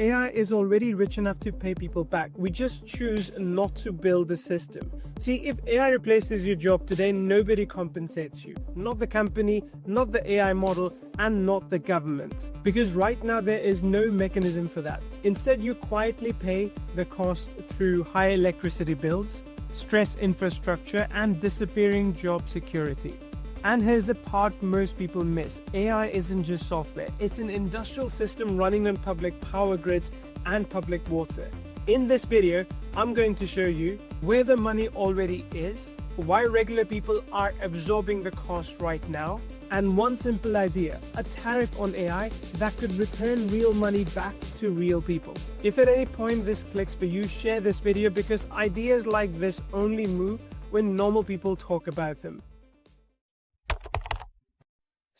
AI is already rich enough to pay people back. We just choose not to build the system. See, if AI replaces your job today, nobody compensates you. Not the company, not the AI model, and not the government. Because right now there is no mechanism for that. Instead, you quietly pay the cost through high electricity bills, stress infrastructure, and disappearing job security. And here's the part most people miss. AI isn't just software. It's an industrial system running on public power grids and public water. In this video, I'm going to show you where the money already is, why regular people are absorbing the cost right now, and one simple idea, a tariff on AI that could return real money back to real people. If at any point this clicks for you, share this video because ideas like this only move when normal people talk about them.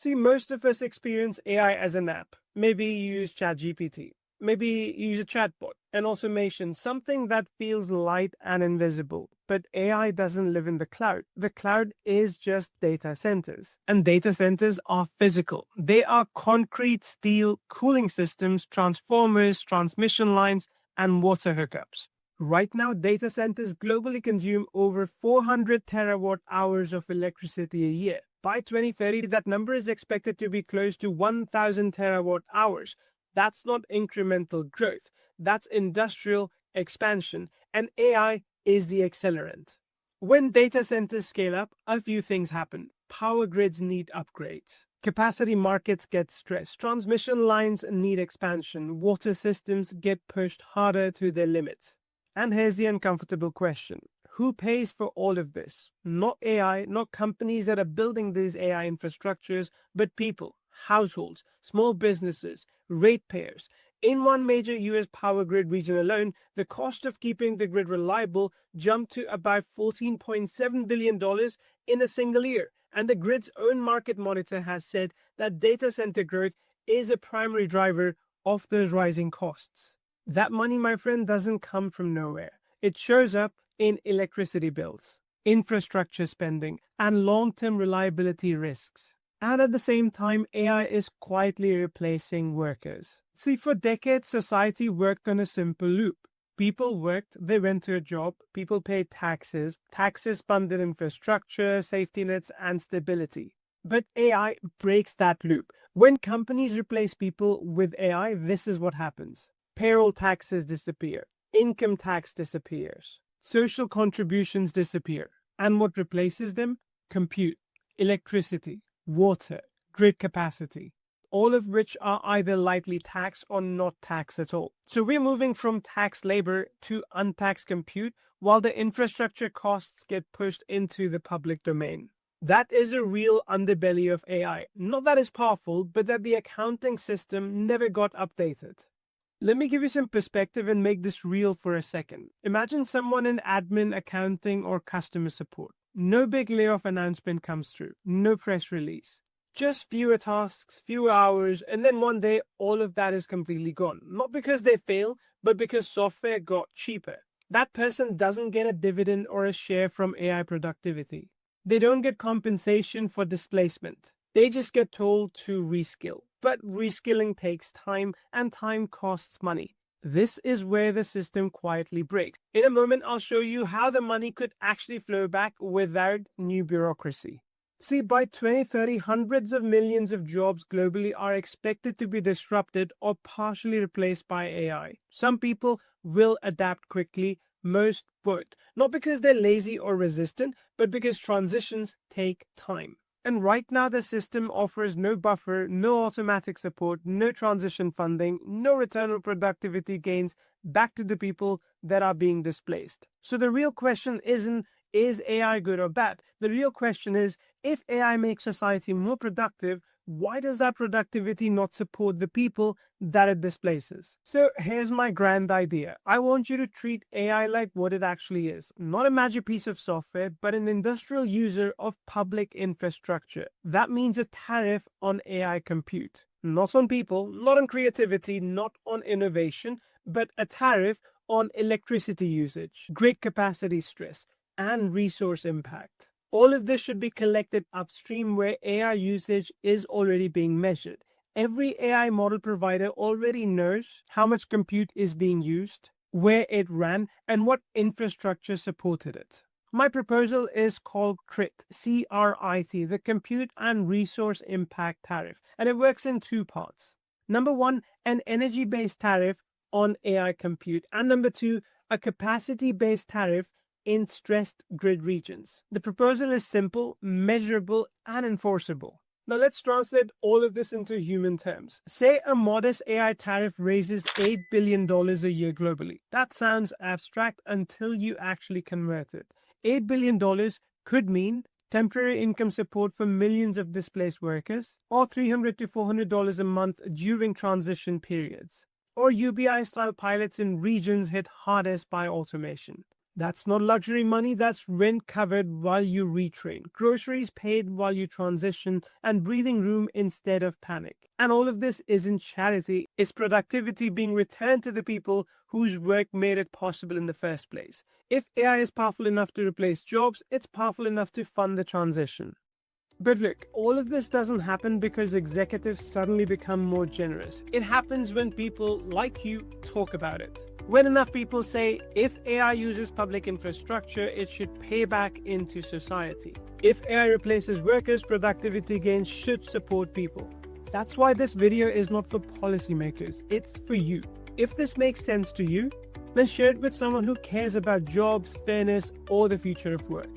See, most of us experience AI as an app. Maybe you use ChatGPT. Maybe you use a chatbot, an automation, something that feels light and invisible. But AI doesn't live in the cloud. The cloud is just data centers. And data centers are physical. They are concrete, steel, cooling systems, transformers, transmission lines, and water hookups. Right now, data centers globally consume over 400 terawatt hours of electricity a year. By 2030, that number is expected to be close to 1,000 terawatt hours. That's not incremental growth. That's industrial expansion, and AI is the accelerant. When data centers scale up, a few things happen. Power grids need upgrades. Capacity markets get stressed. Transmission lines need expansion. Water systems get pushed harder to their limits. And here's the uncomfortable question. Who pays for all of this? Not AI, not companies that are building these AI infrastructures, but people, households, small businesses, ratepayers. In one major US power grid region alone, the cost of keeping the grid reliable jumped to about $14.7 billion in a single year. And the grid's own market monitor has said that data center growth is a primary driver of those rising costs. That money, my friend, doesn't come from nowhere. It shows up in electricity bills, infrastructure spending, and long-term reliability risks. And at the same time, AI is quietly replacing workers. See, for decades, society worked on a simple loop. People worked, they went to a job, people paid taxes, taxes funded infrastructure, safety nets, and stability. But AI breaks that loop. When companies replace people with AI, this is what happens. Payroll taxes disappear, income tax disappears, social contributions disappear. And what replaces them? Compute, electricity, water, grid capacity, all of which are either lightly taxed or not taxed at all. So we're moving from taxed labor to untaxed compute while the infrastructure costs get pushed into the public domain. That is a real underbelly of AI. Not that it's powerful, but that the accounting system never got updated. Let me give you some perspective and make this real for a second. Imagine someone in admin, accounting, or customer support. No big layoff announcement comes through. No press release. Just fewer tasks, fewer hours, and then one day all of that is completely gone. Not because they fail, but because software got cheaper. That person doesn't get a dividend or a share from AI productivity. They don't get compensation for displacement. They just get told to reskill. But reskilling takes time, and time costs money. This is where the system quietly breaks. In a moment, I'll show you how the money could actually flow back without new bureaucracy. See, by 2030, hundreds of millions of jobs globally are expected to be disrupted or partially replaced by AI. Some people will adapt quickly, most won't. Not because they're lazy or resistant, but because transitions take time. And right now, the system offers no buffer, no automatic support, no transition funding, no return on productivity gains back to the people that are being displaced. So the real question isn't, is AI good or bad? The real question is, if AI makes society more productive, why does that productivity not support the people that it displaces? So here's my grand idea. I want you to treat AI like what it actually is. Not a magic piece of software, but an industrial user of public infrastructure. That means a tariff on AI compute. Not on people, not on creativity, not on innovation, but a tariff on electricity usage, grid capacity stress, and resource impact. All of this should be collected upstream where AI usage is already being measured. Every AI model provider already knows how much compute is being used, where it ran, and what infrastructure supported it. My proposal is called CRIT, C-R-I-T, the Compute and Resource Impact Tariff, and it works in two parts. Number one, an energy-based tariff on AI compute, and number two, a capacity-based tariff in stressed grid regions. The proposal is simple, measurable, and enforceable. Now let's translate all of this into human terms. Say a modest AI tariff raises $8 billion a year globally. That sounds abstract until you actually convert it. $8 billion could mean temporary income support for millions of displaced workers, or $300 to $400 a month during transition periods, or UBI-style pilots in regions hit hardest by automation. That's not luxury money, that's rent covered while you retrain, groceries paid while you transition, and breathing room instead of panic. And all of this isn't charity, it's productivity being returned to the people whose work made it possible in the first place. If AI is powerful enough to replace jobs, it's powerful enough to fund the transition. But look, all of this doesn't happen because executives suddenly become more generous. It happens when people like you talk about it. When enough people say, if AI uses public infrastructure, it should pay back into society. If AI replaces workers, productivity gains should support people. That's why this video is not for policymakers, it's for you. If this makes sense to you, then share it with someone who cares about jobs, fairness, or the future of work.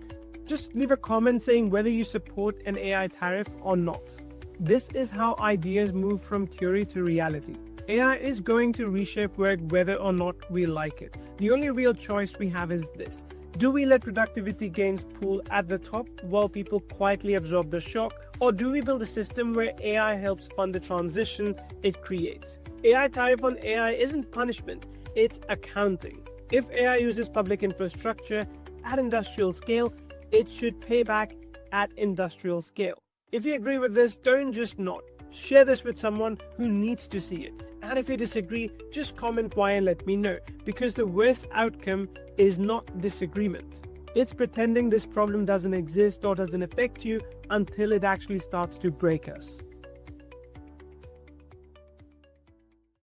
Just leave a comment saying whether you support an AI tariff or not. This is how ideas move from theory to reality. AI is going to reshape work whether or not we like it. The only real choice we have is this. Do we let productivity gains pool at the top while people quietly absorb the shock? Or do we build a system where AI helps fund the transition it creates? AI tariff on AI isn't punishment, it's accounting. If AI uses public infrastructure at industrial scale, it should pay back at industrial scale. If you agree with this, don't just nod. Share this with someone who needs to see it. And if you disagree, just comment why and let me know. Because the worst outcome is not disagreement. It's pretending this problem doesn't exist or doesn't affect you until it actually starts to break us.